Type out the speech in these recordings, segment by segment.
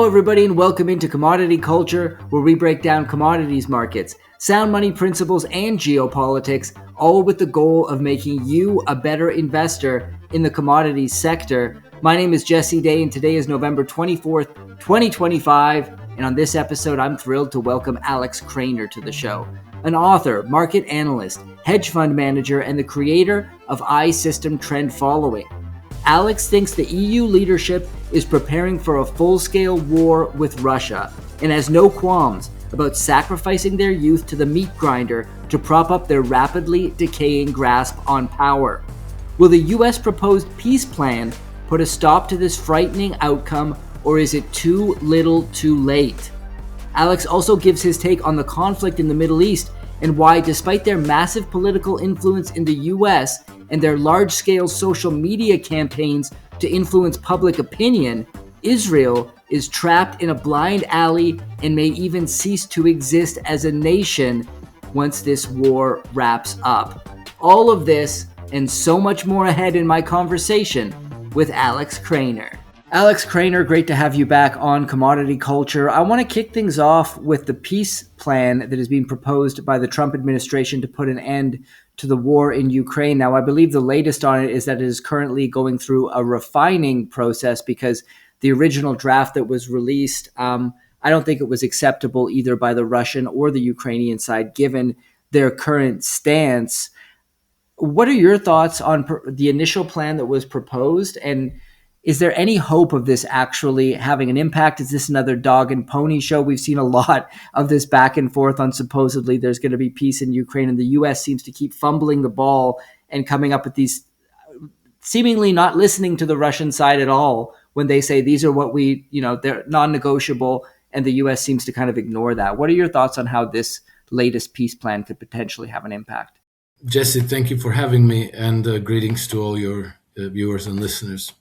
Hello, everybody, and welcome into Commodity Culture, where we break down commodities markets, sound money principles, and geopolitics, all with the goal of making you a better investor in the commodities sector. My name is Jesse Day, and today is November 24th, 2025. And on this episode, I'm thrilled to welcome Alex Krainer to the show, an author, market analyst, hedge fund manager, and the creator of iSystem Trend Following. Alex thinks the EU leadership is preparing for a full-scale war with Russia and has no qualms about sacrificing their youth to the meat grinder to prop up their rapidly decaying grasp on power. Will the US proposed peace plan put a stop to this frightening outcome, or is it too little too late? Alex also gives his take on the conflict in the Middle East and why, despite their massive political influence in the US and their large-scale social media campaigns to influence public opinion, Israel is trapped in a blind alley and may even cease to exist as a nation once this war wraps up. All of this and so much more ahead in my conversation with Alex Krainer. Alex Krainer, great to have you back on Commodity Culture. I want to kick things off with the peace plan that is being proposed by the Trump administration to put an end to the war in Ukraine. Now, I believe the latest on it is that it is currently going through a refining process because the original draft that was released, I don't think it was acceptable either by the Russian or the Ukrainian side, given their current stance. What are your thoughts on the initial plan that was proposed, and is there any hope of this actually having an impact? Is this another dog and pony show? We've seen a lot of this back and forth on supposedly there's going to be peace in Ukraine, and the U.S. seems to keep fumbling the ball and coming up with these, seemingly not listening to the Russian side at all when they say these are what they're non-negotiable, and the U.S. seems to kind of ignore that. What are your thoughts on how this latest peace plan could potentially have an impact? Jesse, thank you for having me, and greetings to all your viewers and listeners.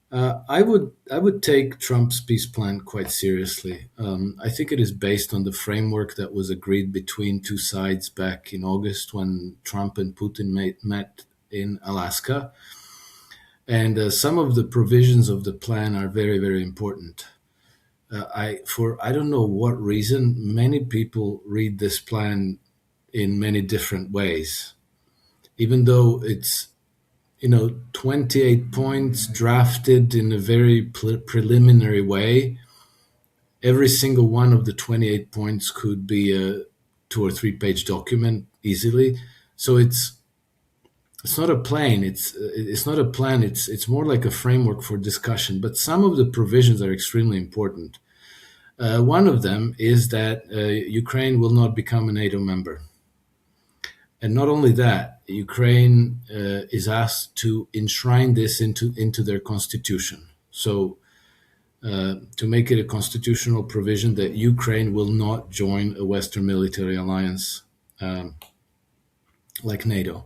I would take Trump's peace plan quite seriously. I think it is based on the framework that was agreed between two sides back in August when Trump and Putin met in Alaska. And some of the provisions of the plan are very, very important. I don't know what reason, many people read this plan in many different ways, even though it's 28 points drafted in a very preliminary way. Every single one of the 28 points could be a 2 or 3 page document easily. So it's not a plan. It's not a plan. It's more like a framework for discussion. But some of the provisions are extremely important. One of them is that Ukraine will not become a NATO member. And not only that, Ukraine is asked to enshrine this into their constitution. So to make it a constitutional provision that Ukraine will not join a Western military alliance like NATO.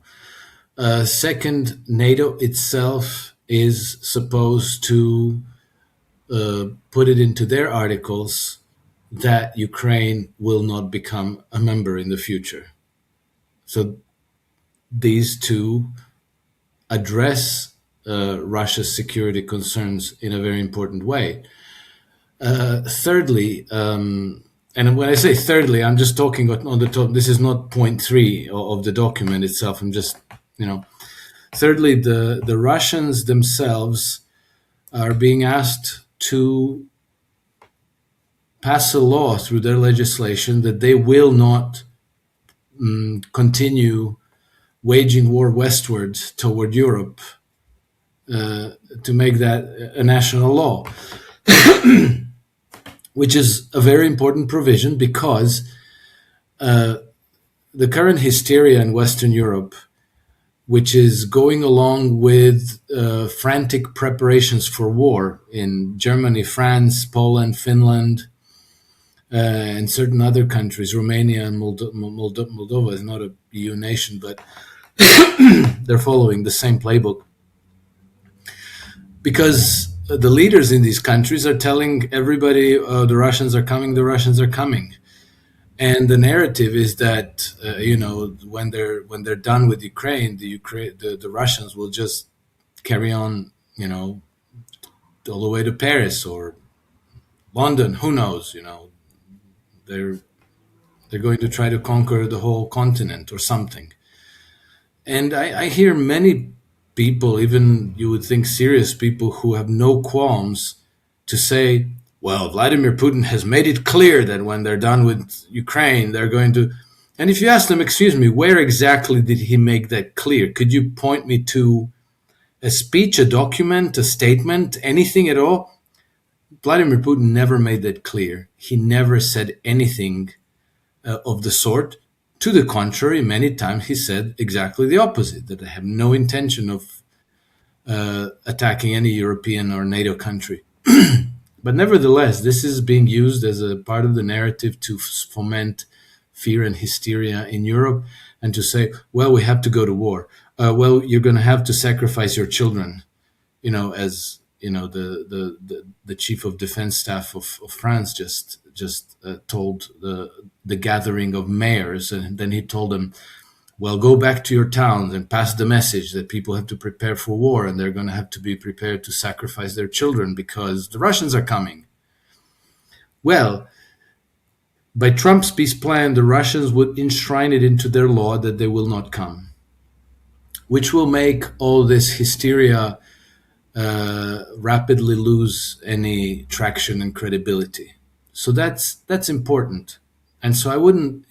Second, NATO itself is supposed to put it into their articles that Ukraine will not become a member in the future. So these two address Russia's security concerns in a very important way. Thirdly, and when I say thirdly, I'm just talking on the top. This is not point 3 of the document itself. I'm just, Thirdly, the Russians themselves are being asked to pass a law through their legislation that they will not continue waging war westward toward Europe to make that a national law, which is a very important provision because the current hysteria in Western Europe, which is going along with frantic preparations for war in Germany, France, Poland, Finland, and certain other countries, Romania and Moldova is not a EU nation, but they're following the same playbook. Because the leaders in these countries are telling everybody, the Russians are coming, the Russians are coming. And the narrative is that, when they're done with Ukraine, the Russians will just carry on, all the way to Paris or London, who knows? They're they're going to try to conquer the whole continent or something. And I hear many people, even you would think serious people, who have no qualms to say, well, Vladimir Putin has made it clear that when they're done with Ukraine, they're going to. And if you ask them, excuse me, where exactly did he make that clear? Could you point me to a speech, a document, a statement, anything at all? Vladimir Putin never made that clear. He never said anything of the sort. To the contrary, many times he said exactly the opposite, that they have no intention of attacking any European or NATO country. But nevertheless, this is being used as a part of the narrative to foment fear and hysteria in Europe and to say, well, we have to go to war. Well, you're going to have to sacrifice your children, as the chief of defense staff of France just told the gathering of mayors, and then he told them, well, go back to your towns and pass the message that people have to prepare for war and they're going to have to be prepared to sacrifice their children because the Russians are coming. Well, by Trump's peace plan, the Russians would enshrine it into their law that they will not come, which will make all this hysteria rapidly lose any traction and credibility. So that's important. And so I wouldn't,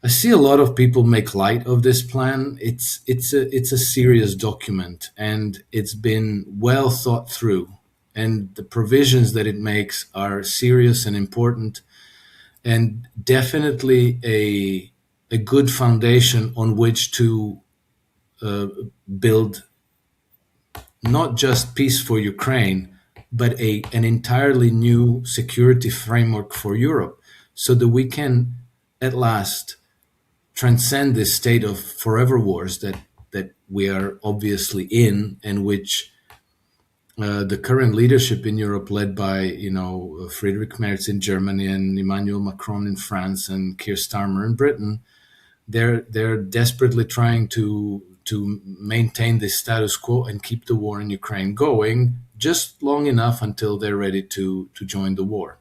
I see a lot of people make light of this plan. It's a serious document, and it's been well thought through, and the provisions that it makes are serious and important, and definitely a good foundation on which to build not just peace for Ukraine, but an entirely new security framework for Europe, so that we can at last transcend this state of forever wars that we are obviously in, and which the current leadership in Europe, led by Friedrich Merz in Germany and Emmanuel Macron in France and Keir Starmer in Britain, they're desperately trying to maintain this status quo and keep the war in Ukraine going just long enough until they're ready to join the war.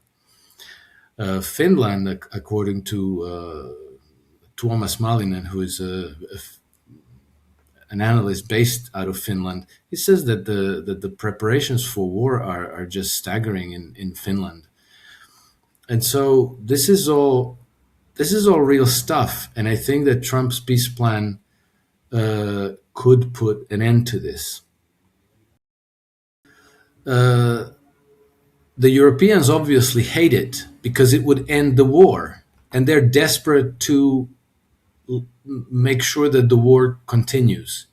Finland, according to Tuomas Malinen, who is an analyst based out of Finland, he says that the preparations for war are just staggering in Finland. And so this is all real stuff, and I think that Trump's peace plan could put an end to this. The Europeans obviously hate it because it would end the war, and they're desperate to make sure that the war continues.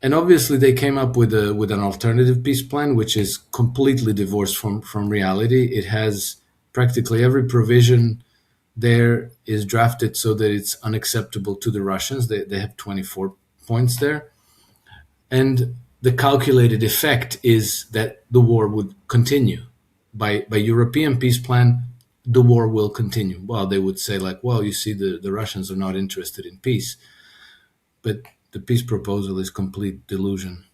And obviously, they came up with an alternative peace plan, which is completely divorced from reality. It has practically every provision there is drafted so that it's unacceptable to the Russians. They have 24 points there. And the calculated effect is that the war would continue. By European peace plan, the war will continue. Well, they would say, like, well, you see, the Russians are not interested in peace. But the peace proposal is complete delusion.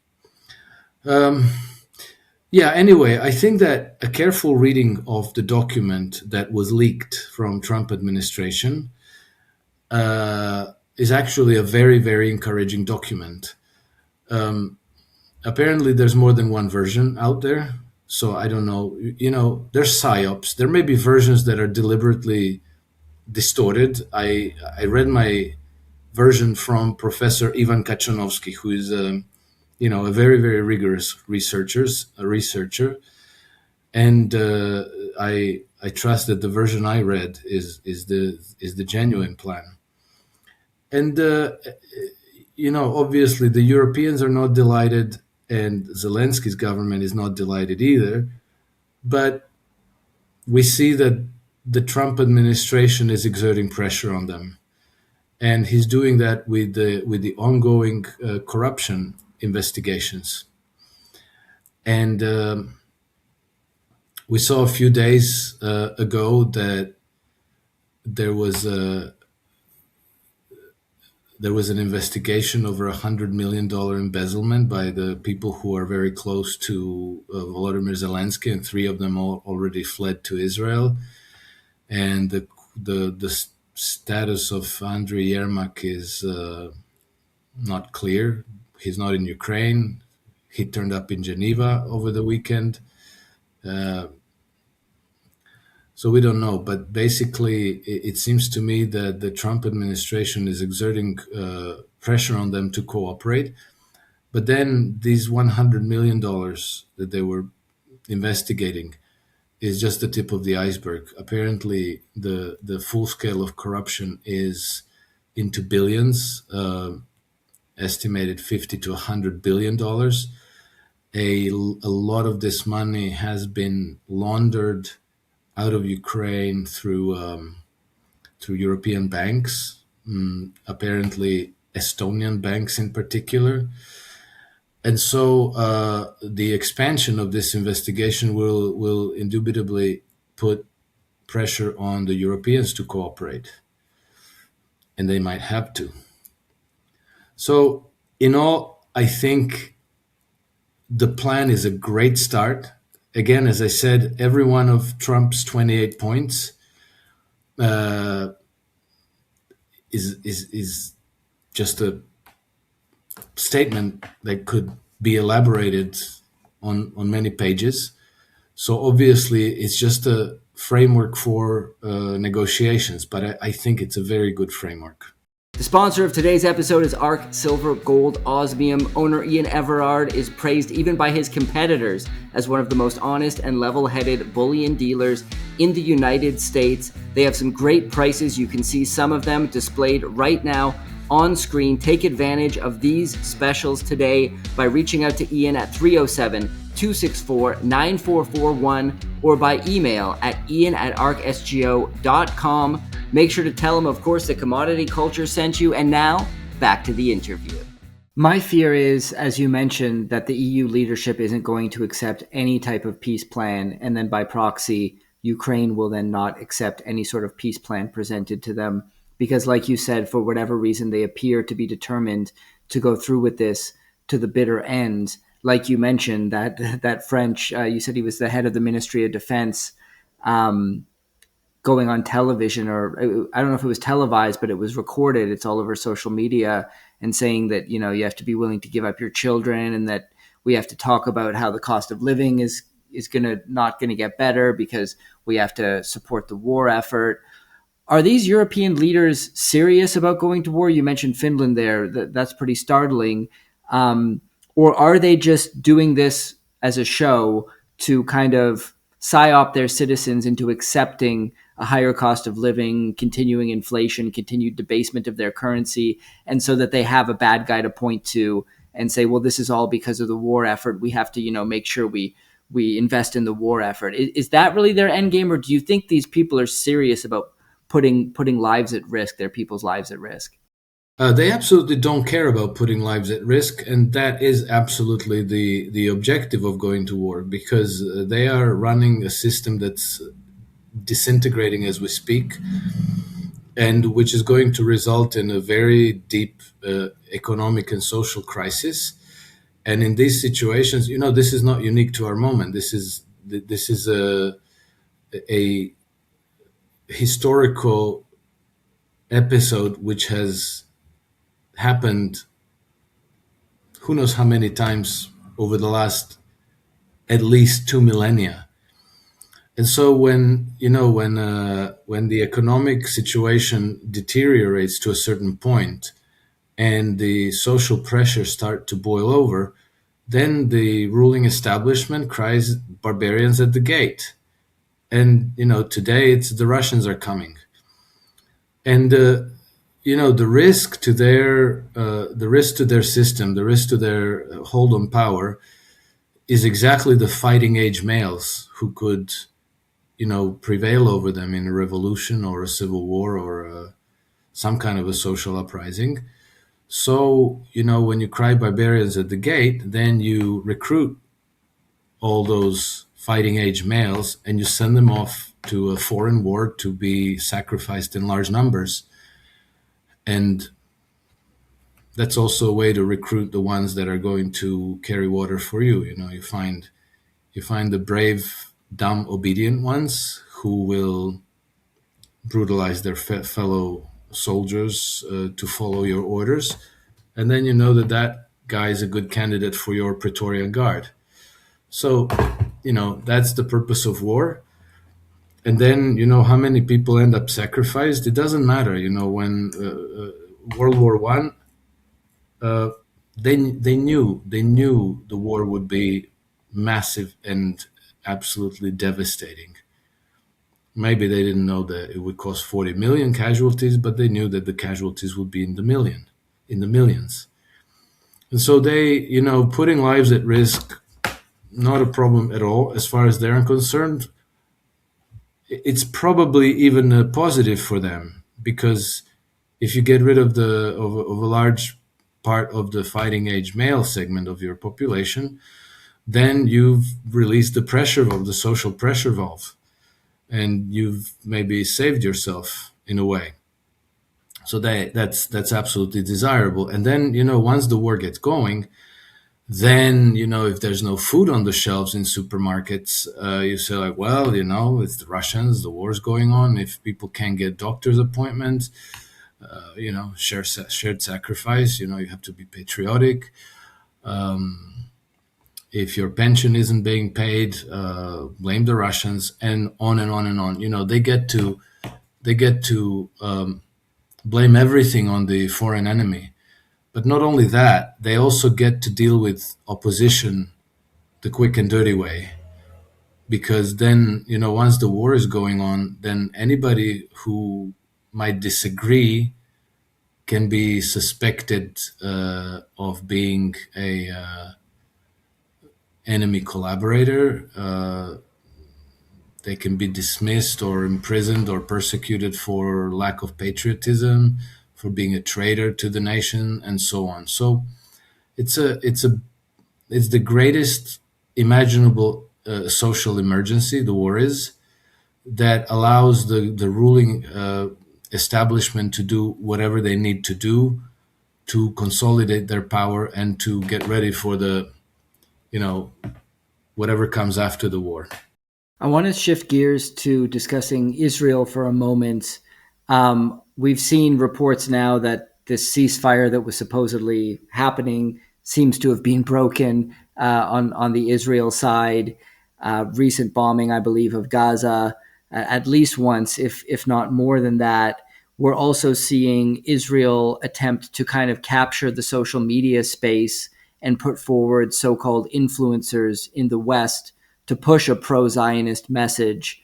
Anyway, I think that a careful reading of the document that was leaked from Trump administration is actually a very, very encouraging document. Apparently, there's more than one version out there. So I don't know, there's psyops. There may be versions that are deliberately distorted. I read my version from Professor Ivan Kachanovsky, who is a very, very rigorous researcher, and I trust that the version I read is the genuine plan. And obviously the Europeans are not delighted, and Zelensky's government is not delighted either. But we see that the Trump administration is exerting pressure on them, and he's doing that with the ongoing corruption investigations. And we saw a few days ago that there was there was an investigation over $100 million embezzlement by the people who are very close to Volodymyr Zelensky, and three of them already fled to Israel. And the status of Andriy Yermak is not clear. He's not in Ukraine. He turned up in Geneva over the weekend. So we don't know. But basically, it seems to me that the Trump administration is exerting pressure on them to cooperate. But then these $100 million that they were investigating is just the tip of the iceberg. Apparently, the full scale of corruption is into billions, estimated 50 to $100 billion. A lot of this money has been laundered out of Ukraine through European banks, apparently Estonian banks in particular. And so the expansion of this investigation will indubitably put pressure on the Europeans to cooperate, and they might have to. So, in all, I think the plan is a great start. Again, as I said, every one of Trump's 28 points is just a statement that could be elaborated on many pages. So obviously, it's just a framework for negotiations, but I think it's a very good framework. The sponsor of today's episode is ARC Silver Gold Osmium. Owner Ian Everard is praised even by his competitors as one of the most honest and level-headed bullion dealers in the United States. They have some great prices. You can see some of them displayed right now on screen. Take advantage of these specials today by reaching out to Ian at 307-264-9441 or by email at ian@arcsgo.com. Make sure to tell him, of course, that Commodity Culture sent you. And now, back to the interview. My fear is, as you mentioned, that the EU leadership isn't going to accept any type of peace plan, and then by proxy, Ukraine will then not accept any sort of peace plan presented to them. Because like you said, for whatever reason, they appear to be determined to go through with this to the bitter end. Like you mentioned, that French, you said he was the head of the Ministry of Defense, going on television, or I don't know if it was televised, but it was recorded. It's all over social media, and saying that, you know, you have to be willing to give up your children, and that we have to talk about how the cost of living is not going to get better because we have to support the war effort. Are these European leaders serious about going to war? You mentioned Finland there. That's pretty startling. Or are they just doing this as a show to kind of psyop their citizens into accepting a higher cost of living, continuing inflation, continued debasement of their currency, and so that they have a bad guy to point to and say, well, this is all because of the war effort. We have to, make sure we invest in the war effort. Is that really their end game, or do you think these people are serious about putting lives at risk, their people's lives at risk? They absolutely don't care about putting lives at risk, and that is absolutely the objective of going to war, because they are running a system that's disintegrating as we speak, and which is going to result in a very deep economic and social crisis. And in these situations, this is not unique to our moment. This is a historical episode which has happened who knows how many times over the last at least 2 millennia. And so when the economic situation deteriorates to a certain point and the social pressures start to boil over, then the ruling establishment cries barbarians at the gate. And today it's the Russians are coming. And the risk to their system, the risk to their hold on power, is exactly the fighting age males who could prevail over them in a revolution or a civil war or some kind of a social uprising. So when you cry barbarians at the gate, then you recruit all those fighting age males and you send them off to a foreign war to be sacrificed in large numbers. And that's also a way to recruit the ones that are going to carry water for you. You find the brave, dumb, obedient ones who will brutalize their fellow soldiers to follow your orders, and then you know that that guy is a good candidate for your Praetorian Guard. So, that's the purpose of war. And then, how many people end up sacrificed. It doesn't matter. When World War One, they knew the war would be massive and absolutely devastating. Maybe they didn't know that it would cause 40 million casualties, but they knew that the casualties would be in the millions. And so they, putting lives at risk, not a problem at all as far as they're concerned. It's probably even a positive for them, because if you get rid of a large part of the fighting age male segment of your population, then you've released the pressure valve, the social pressure valve, and you've maybe saved yourself in a way. So that's absolutely desirable. And then, once the war gets going, then, if there's no food on the shelves in supermarkets, you say like, well, it's the Russians, the war's going on. If people can't get doctor's appointments, shared sacrifice, you have to be patriotic. If your pension isn't being paid, blame the Russians, and on and on and on. They get to blame everything on the foreign enemy. But not only that, they also get to deal with opposition the quick and dirty way. Because then, once the war is going on, then anybody who might disagree can be suspected of being a enemy collaborator. They can be dismissed or imprisoned or persecuted for lack of patriotism, for being a traitor to the nation, and so on. So it's the greatest imaginable social emergency. The war is, that allows the ruling establishment to do whatever they need to do to consolidate their power and to get ready for the whatever comes after the war. I want to shift gears to discussing Israel for a moment. We've seen reports now that this ceasefire that was supposedly happening seems to have been broken on the Israel side. Recent bombing, I believe, of Gaza at least once, if not more than that. We're also seeing Israel attempt to kind of capture the social media space and put forward so-called influencers in the West to push a pro-Zionist message.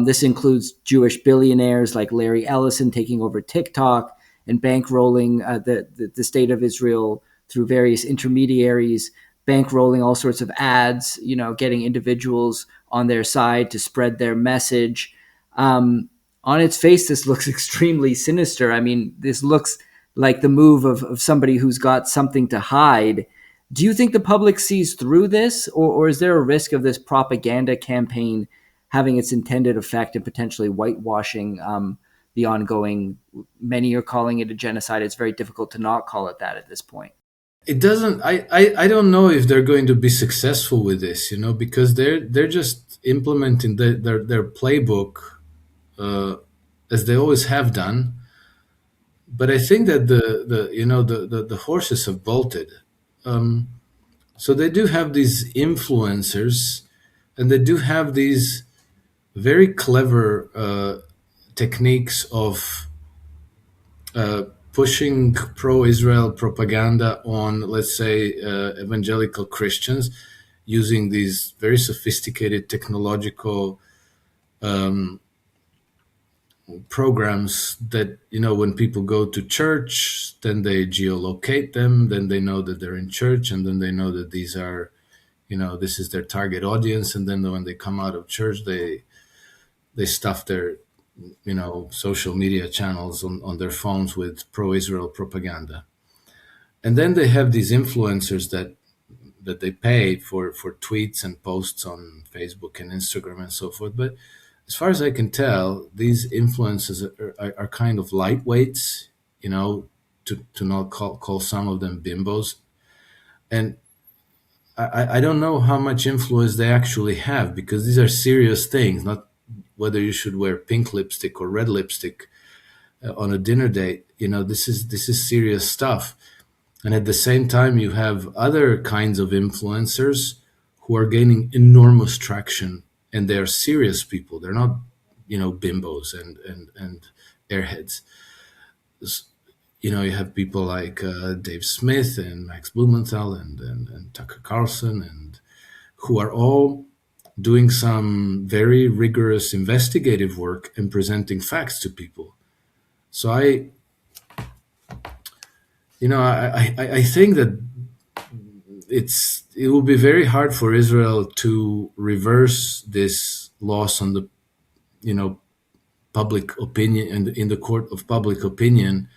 This includes Jewish billionaires like Larry Ellison taking over TikTok and bankrolling the state of Israel through various intermediaries, bankrolling all sorts of ads, getting individuals on their side to spread their message. On its face, this looks extremely sinister. I mean, this looks like the move of somebody who's got something to hide. Do you think the public sees through this, or is there a risk of this propaganda campaign having its intended effect and potentially whitewashing the ongoing, many are calling it a genocide. It's very difficult to not call it that at this point. It doesn't, I don't know if they're going to be successful with this, because they're just implementing their playbook as they always have done. But I think that the horses have bolted. So they do have these influencers, and they do have these very clever techniques of pushing pro-Israel propaganda on, let's say, evangelical Christians, using these very sophisticated technological programs that, when people go to church, then they geolocate them, then they know that they're in church, and then they know that these are, this is their target audience, and then when they come out of church, they stuff their social media channels on their phones with pro-Israel propaganda. And then they have these influencers that they pay for tweets and posts on Facebook and Instagram and so forth. But as far as I can tell, these influencers are kind of lightweights, to not call some of them bimbos. And I don't know how much influence they actually have, because these are serious things, not whether you should wear pink lipstick or red lipstick on a dinner date. This is serious stuff. And at the same time, you have other kinds of influencers who are gaining enormous traction, and they are serious people. They're not, bimbos and airheads. You have people like Dave Smith and Max Blumenthal and Tucker Carlson, and who are all doing some very rigorous investigative work and presenting facts to people. So I think that it will be very hard for Israel to reverse this loss on the public opinion and in the court of public opinion.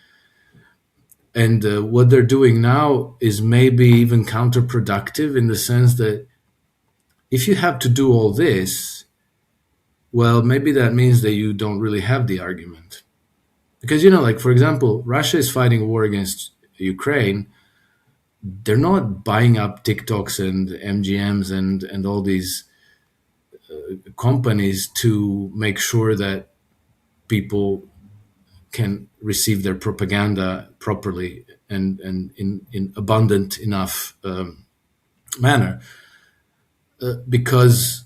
And what they're doing now is maybe even counterproductive, in the sense that if you have to do all this, well, maybe that means that you don't really have the argument. Because, like, for example, Russia is fighting a war against Ukraine. They're not buying up TikToks and MGMs and all these companies to make sure that people can receive their propaganda properly and in abundant enough manner. Because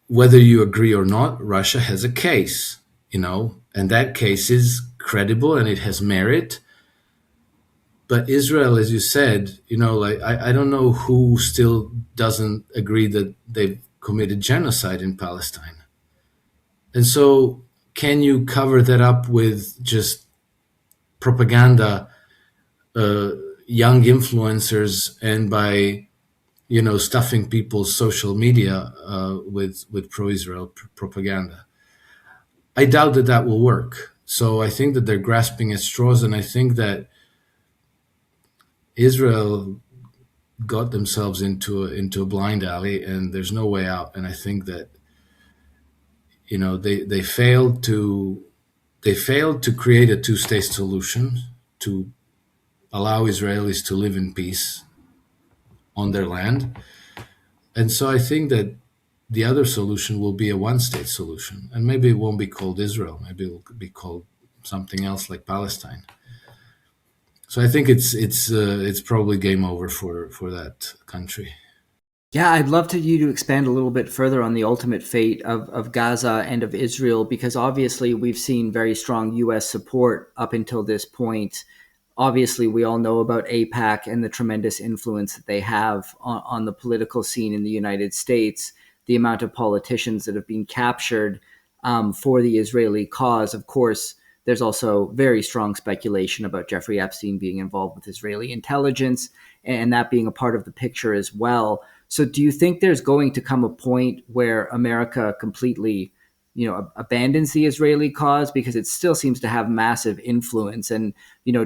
whether you agree or not, Russia has a case, and that case is credible and it has merit. But Israel, as you said, like, I don't know who still doesn't agree that they've committed genocide in Palestine. And so, can you cover that up with just propaganda, young influencers, and by stuffing people's social media with pro-Israel propaganda? I doubt that will work. So I think that they're grasping at straws, and I think that Israel got themselves into a blind alley, and there's no way out. And I think that they failed to create a two-state solution to allow Israelis to live in peace on their land. And so I think that the other solution will be a one-state solution, and maybe it won't be called Israel. Maybe it will be called something else, like Palestine. So I think it's probably game over for that country. Yeah, I'd love you to expand a little bit further on the ultimate fate of Gaza and of Israel, because obviously we've seen very strong U.S. support up until this point. Obviously, we all know about AIPAC and the tremendous influence that they have on the political scene in the United States, the amount of politicians that have been captured for the Israeli cause. Of course, there's also very strong speculation about Jeffrey Epstein being involved with Israeli intelligence and that being a part of the picture as well. So do you think there's going to come a point where America completely, abandons the Israeli cause, because it still seems to have massive influence? And,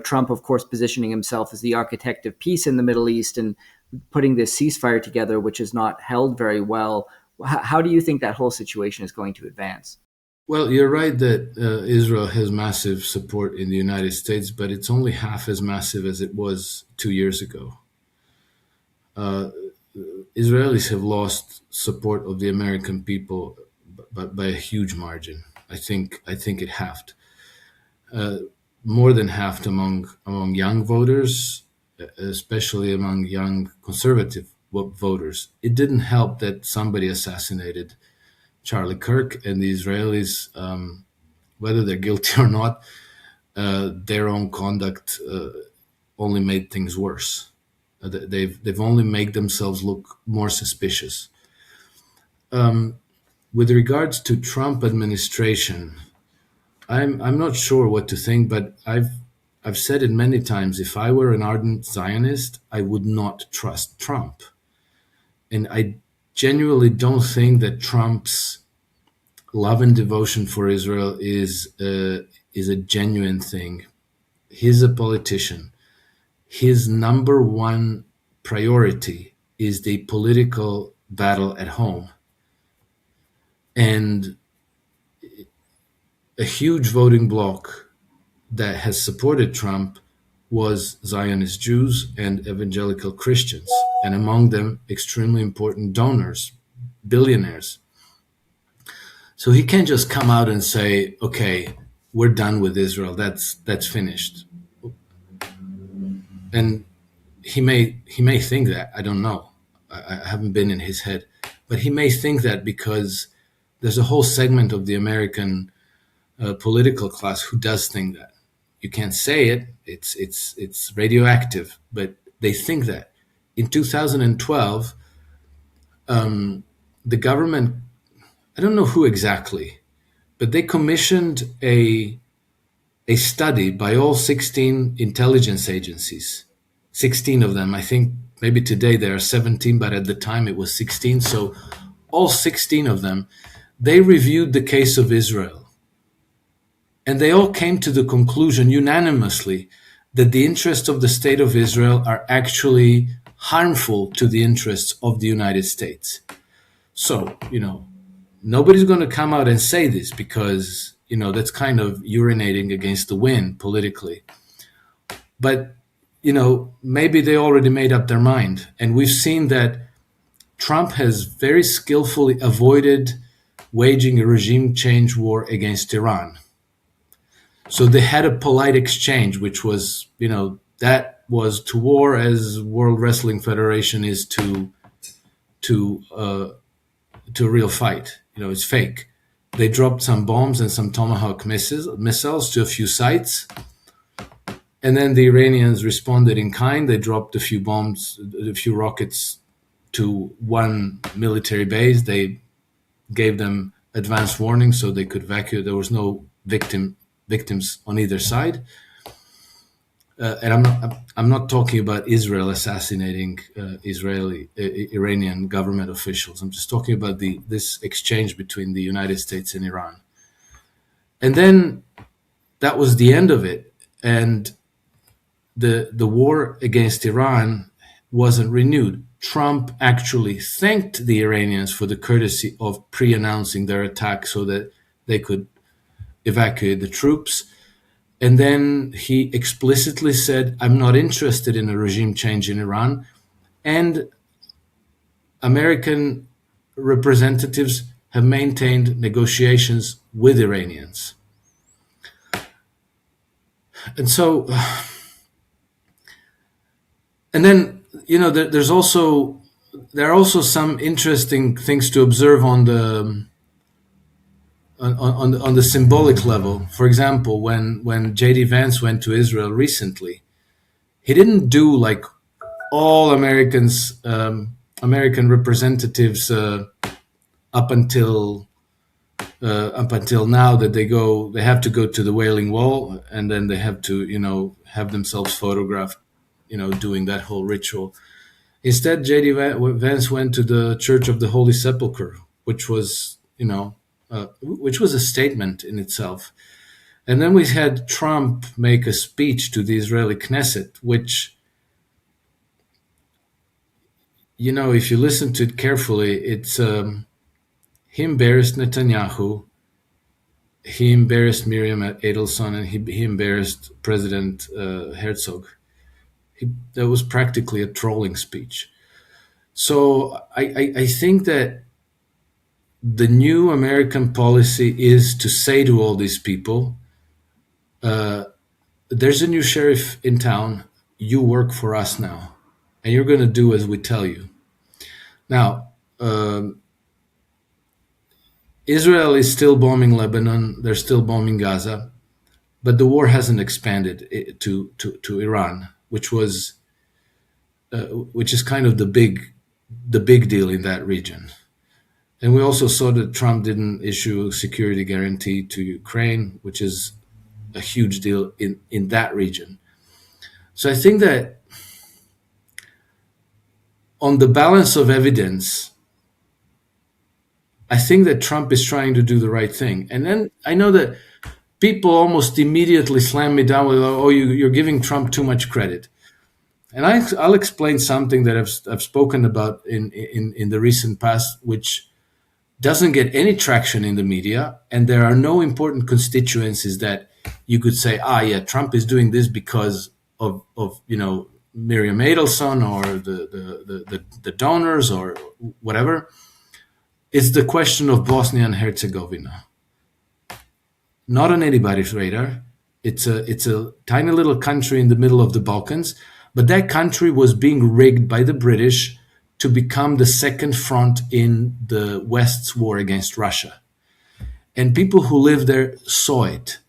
Trump, of course, positioning himself as the architect of peace in the Middle East and putting this ceasefire together, which is not held very well. How do you think that whole situation is going to advance? Well, you're right that Israel has massive support in the United States, but it's only half as massive as it was 2 years ago. Israelis have lost support of the American people by a huge margin. I think it halved, more than halved among young voters, especially among young conservative voters. It didn't help that somebody assassinated Charlie Kirk, and the Israelis, whether they're guilty or not, their own conduct only made things worse. They've only made themselves look more suspicious. With regards to Trump administration, I'm not sure what to think, but I've said it many times. If I were an ardent Zionist, I would not trust Trump, and I genuinely don't think that Trump's love and devotion for Israel is a genuine thing. He's a politician. His number one priority is the political battle at home. And a huge voting bloc that has supported Trump was Zionist Jews and evangelical Christians, and among them, extremely important donors, billionaires. So he can't just come out and say, "Okay, we're done with Israel. That's finished." And he may think that. I don't know. I haven't been in his head, but he may think that because there's a whole segment of the American political class who does think that. You can't say it. It's radioactive, but they think that. In 2012, the government, I don't know who exactly, but they commissioned a study by all 16 intelligence agencies. 16 of them. I think maybe today there are 17, but at the time it was 16. So all 16 of them, they reviewed the case of Israel. And they all came to the conclusion unanimously that the interests of the state of Israel are actually harmful to the interests of the United States. So, nobody's going to come out and say this because, that's kind of urinating against the wind politically. But, maybe they already made up their mind. And we've seen that Trump has very skillfully avoided waging a regime change war against Iran. So they had a polite exchange, which was, that was to war as World Wrestling Federation is to a real fight. It's fake. They dropped some bombs and some Tomahawk missiles to a few sites. And then the Iranians responded in kind. They dropped a few bombs, a few rockets to one military base. They gave them advance warning so they could evacuate. There was no victims on either side. And I'm not talking about Israel assassinating Iranian government officials. I'm just talking about this exchange between the United States and Iran. And then that was the end of it. And the war against Iran wasn't renewed. Trump actually thanked the Iranians for the courtesy of pre-announcing their attack so that they could evacuate the troops. And then he explicitly said, I'm not interested in a regime change in Iran. And American representatives have maintained negotiations with Iranians. And so, and then, there are also some interesting things to observe on the symbolic level. For example, when J.D. Vance went to Israel recently, he didn't do like all American representatives up until now, that they have to go to the Wailing Wall and then they have to have themselves photographed, doing that whole ritual. Instead, J.D. Vance went to the Church of the Holy Sepulchre, which was a statement in itself. And then we had Trump make a speech to the Israeli Knesset, which, if you listen to it carefully, it's he embarrassed Netanyahu, he embarrassed Miriam Edelson, and he embarrassed President Herzog. That was practically a trolling speech. So I think that the new American policy is to say to all these people, there's a new sheriff in town, you work for us now, and you're going to do as we tell you. Now, Israel is still bombing Lebanon, they're still bombing Gaza, but the war hasn't expanded to Iran, which is kind of the big deal in that region. And we also saw that Trump didn't issue a security guarantee to Ukraine, which is a huge deal in that region. So I think that on the balance of evidence, I think that Trump is trying to do the right thing. And then I know that people almost immediately slam me down with, oh, you're giving Trump too much credit. And I'll explain something that I've spoken about in the recent past, which doesn't get any traction in the media, and there are no important constituencies that you could say, yeah, Trump is doing this because of Miriam Adelson or the donors or whatever. It's the question of Bosnia and Herzegovina. Not on anybody's radar. It's a tiny little country in the middle of the Balkans, but that country was being rigged by the British to become the second front in the West's war against Russia. And people who live there saw it.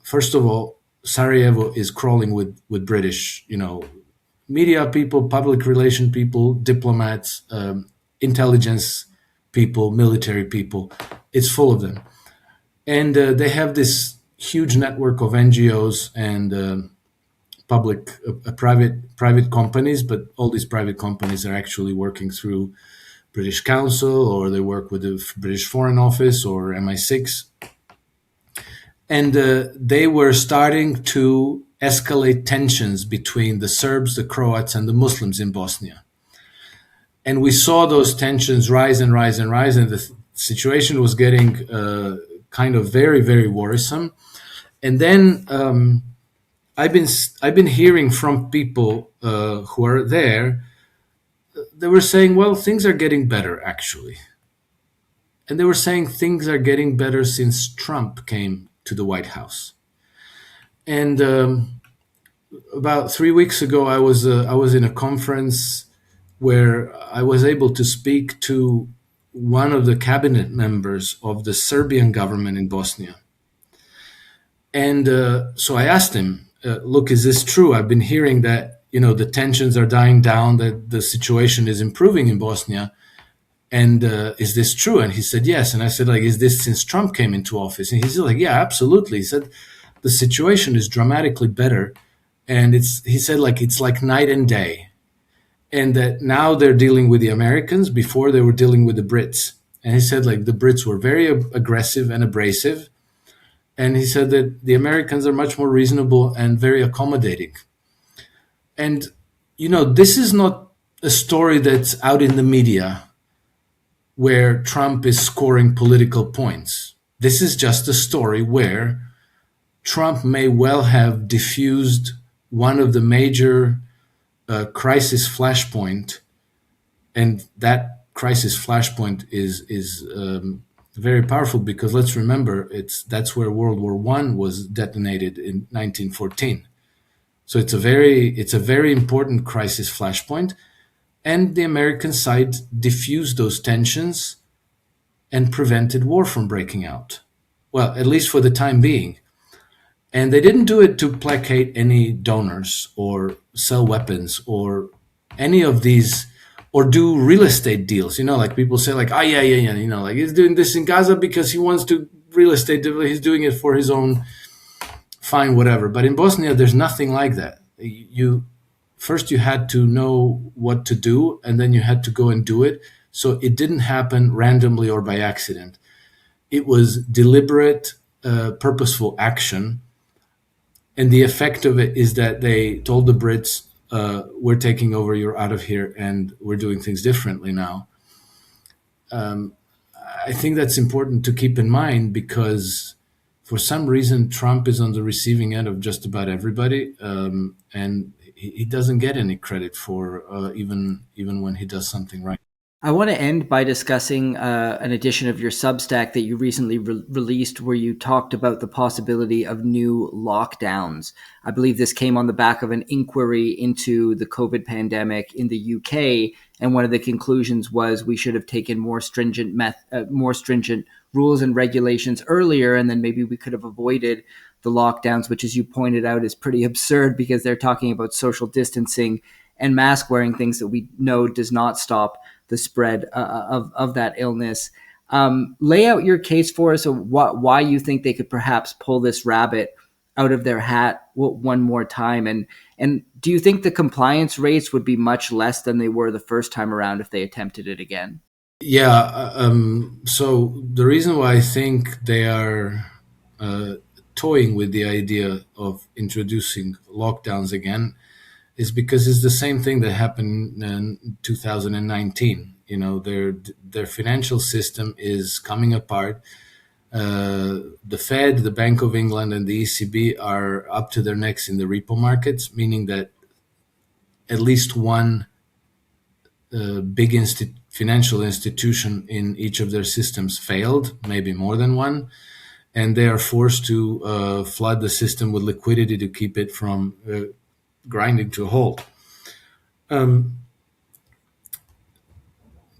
First of all, Sarajevo is crawling with British, media people, public relation people, diplomats, intelligence people, military people. It's full of them. And they have this huge network of NGOs and private companies, but all these private companies are actually working through British Council, or they work with the British Foreign Office or MI6. And they were starting to escalate tensions between the Serbs, the Croats, and the Muslims in Bosnia. And we saw those tensions rise and rise and rise, and the situation was getting kind of very, very worrisome. And then I've been hearing from people who are there. They were saying, well, things are getting better, actually. And they were saying things are getting better since Trump came to the White House. And about 3 weeks ago, I was in a conference where I was able to speak to one of the cabinet members of the Serbian government in Bosnia. And so I asked him, look, is this true? I've been hearing that, the tensions are dying down, that the situation is improving in Bosnia. And is this true? And he said, yes. And I said, is this since Trump came into office? And he said, yeah, absolutely. He said, the situation is dramatically better. And he said, it's like night and day. And that now they're dealing with the Americans. Before they were dealing with the Brits. And he said, the Brits were very aggressive and abrasive. And he said that the Americans are much more reasonable and very accommodating. And, this is not a story that's out in the media where Trump is scoring political points. This is just a story where Trump may well have diffused one of the major crisis flashpoint, and that crisis flashpoint is very powerful because let's remember that's where World War I was detonated in 1914. So it's a very important crisis flashpoint, and the American side diffused those tensions and prevented war from breaking out. Well, at least for the time being. And they didn't do it to placate any donors or sell weapons or any of these, or do real estate deals. People say yeah. He's doing this in Gaza because he wants to real estate. He's doing it for his own fine, whatever. But in Bosnia, there's nothing like that. First you had to know what to do, and then you had to go and do it. So it didn't happen randomly or by accident. It was deliberate, purposeful action. And the effect of it is that they told the Brits, we're taking over, you're out of here, and we're doing things differently now. I think that's important to keep in mind because for some reason, Trump is on the receiving end of just about everybody, and he doesn't get any credit for even when he does something right. I want to end by discussing an edition of your Substack that you recently released where you talked about the possibility of new lockdowns. I believe this came on the back of an inquiry into the COVID pandemic in the UK, and one of the conclusions was we should have taken more stringent rules and regulations earlier, and then maybe we could have avoided the lockdowns, which, as you pointed out, is pretty absurd because they're talking about social distancing and mask wearing, things that we know does not stop the spread of that illness. Lay out your case for us of why you think they could perhaps pull this rabbit out of their hat one more time. And do you think the compliance rates would be much less than they were the first time around if they attempted it again? Yeah. So the reason why I think they are toying with the idea of introducing lockdowns again is because it's the same thing that happened in 2019. Their financial system is coming apart. The Fed, the Bank of England, and the ECB are up to their necks in the repo markets, meaning that at least one big financial institution in each of their systems failed, maybe more than one, and they are forced to flood the system with liquidity to keep it from grinding to a halt.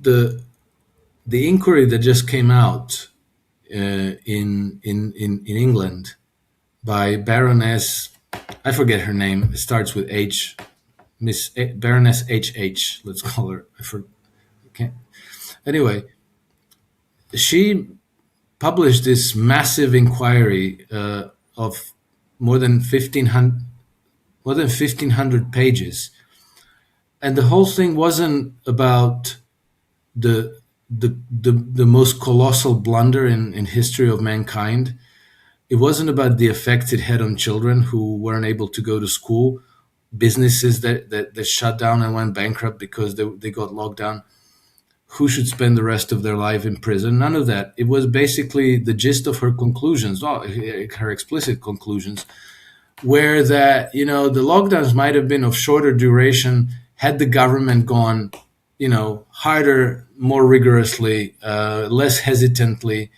The inquiry that just came out in England by Baroness, I forget her name, it starts with H, Miss Baroness HH, let's call her. Okay. Anyway, she published this massive inquiry of more than 1,500 pages, and the whole thing wasn't about the most colossal blunder in history of mankind. It wasn't about the effects it had on children who weren't able to go to school, businesses that shut down and went bankrupt because they got locked down, who should spend the rest of their life in prison. None of that. It was basically the gist of her conclusions, her explicit conclusions, where that, the lockdowns might have been of shorter duration had the government gone, harder, more rigorously, less hesitantly,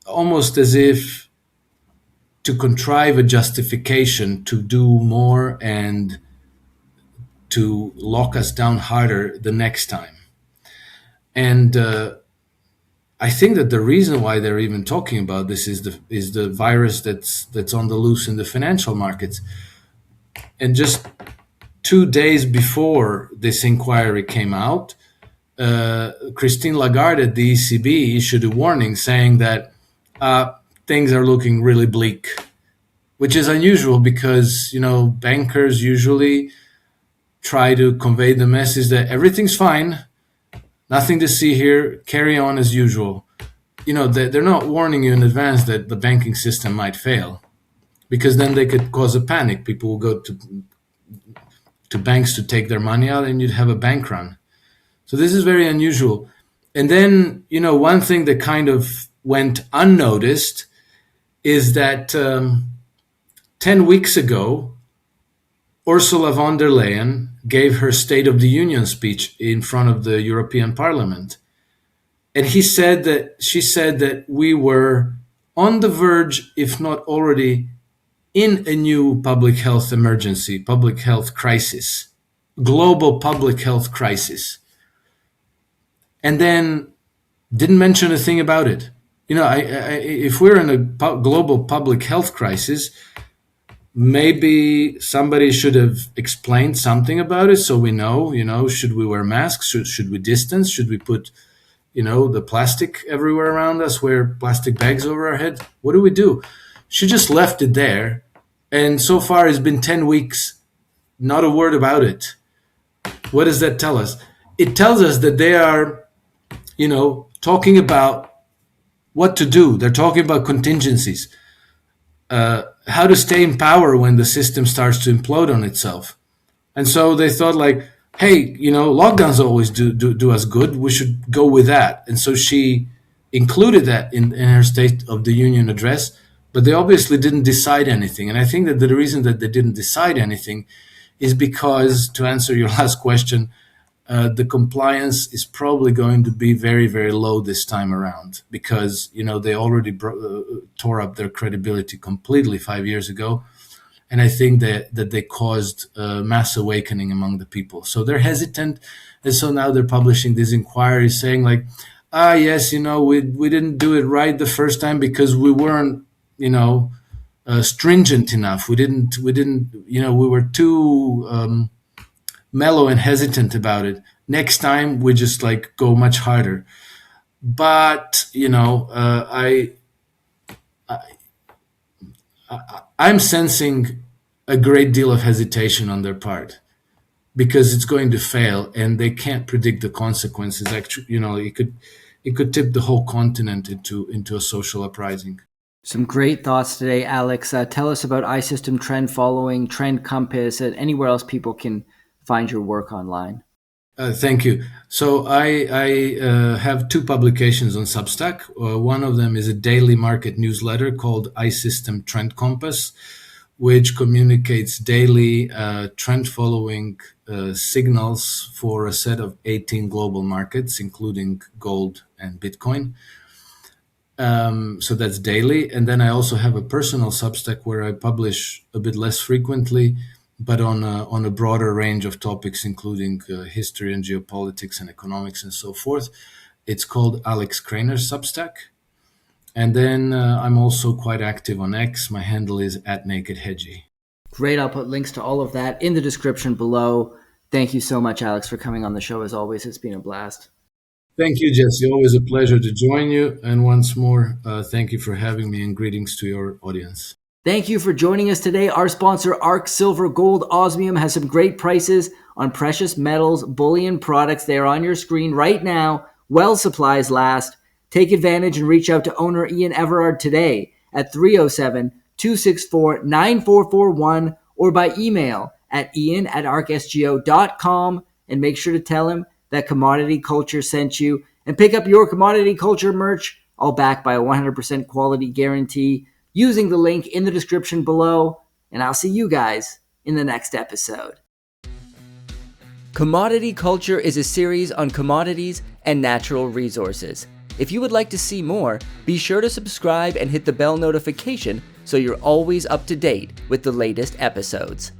almost as if to contrive a justification to do more and to lock us down harder the next time. And I think that the reason why they're even talking about this is the virus that's on the loose in the financial markets. And just 2 days before this inquiry came out, Christine Lagarde at the ECB issued a warning saying that things are looking really bleak, which is unusual because, bankers usually try to convey the message that everything's fine, nothing to see here, carry on as usual. They're not warning you in advance that the banking system might fail, because then they could cause a panic. People will go to banks to take their money out and you'd have a bank run. So this is very unusual. And then, one thing that kind of went unnoticed is that 10 weeks ago, Ursula von der Leyen gave her State of the Union speech in front of the European Parliament. And she said that we were on the verge, if not already, in a new public health emergency, public health crisis, global public health crisis. And then didn't mention a thing about it. If we're in a global public health crisis, maybe somebody should have explained something about it so we know, should we wear masks? Should we distance? Should we put, the plastic everywhere around us, wear plastic bags over our head? What do we do? She just left it there. And so far it's been 10 weeks, not a word about it. What does that tell us? It tells us that they are, talking about what to do. They're talking about contingencies. How to stay in power when the system starts to implode on itself. And so they thought hey, lockdowns always do us good. We should go with that. And so she included that in her State of the Union address, but they obviously didn't decide anything. And I think that the reason that they didn't decide anything is because, to answer your last question, the compliance is probably going to be very, very low this time around because, they already tore up their credibility completely 5 years ago. And I think that they caused a mass awakening among the people. So they're hesitant. And so now they're publishing these inquiries saying yes, we didn't do it right the first time because we weren't, stringent enough. We were too mellow and hesitant about it. Next time we just go much harder. But I'm sensing a great deal of hesitation on their part because it's going to fail and they can't predict the consequences. Actually, it could tip the whole continent into a social uprising. Some great thoughts today, Alex. Tell us about iSystem Trend Following, Trend Compass, and anywhere else people can find your work online. Thank you. So I have two publications on Substack. One of them is a daily market newsletter called iSystem Trend Compass, which communicates daily trend following signals for a set of 18 global markets, including gold and Bitcoin. So that's daily. And then I also have a personal Substack where I publish a bit less frequently, but on a broader range of topics, including history and geopolitics and economics and so forth. It's called Alex Krainer's Substack. And then I'm also quite active on X. My handle is @NakedHedgie. Great. I'll put links to all of that in the description below. Thank you so much, Alex, for coming on the show. As always, it's been a blast. Thank you, Jesse. Always a pleasure to join you. And once more, thank you for having me, and greetings to your audience. Thank you for joining us today. Our sponsor, ARC Silver Gold Osmium, has some great prices on precious metals, bullion products. They are on your screen right now. Well, supplies last. Take advantage and reach out to owner Ian Everard today at 307-264-9441 or by email at ian@arcsgo.com, and make sure to tell him that Commodity Culture sent you, and pick up your Commodity Culture merch, all backed by a 100% quality guarantee, using the link in the description below. And I'll see you guys in the next episode. Commodity Culture is a series on commodities and natural resources. If you would like to see more, be sure to subscribe and hit the bell notification so you're always up to date with the latest episodes.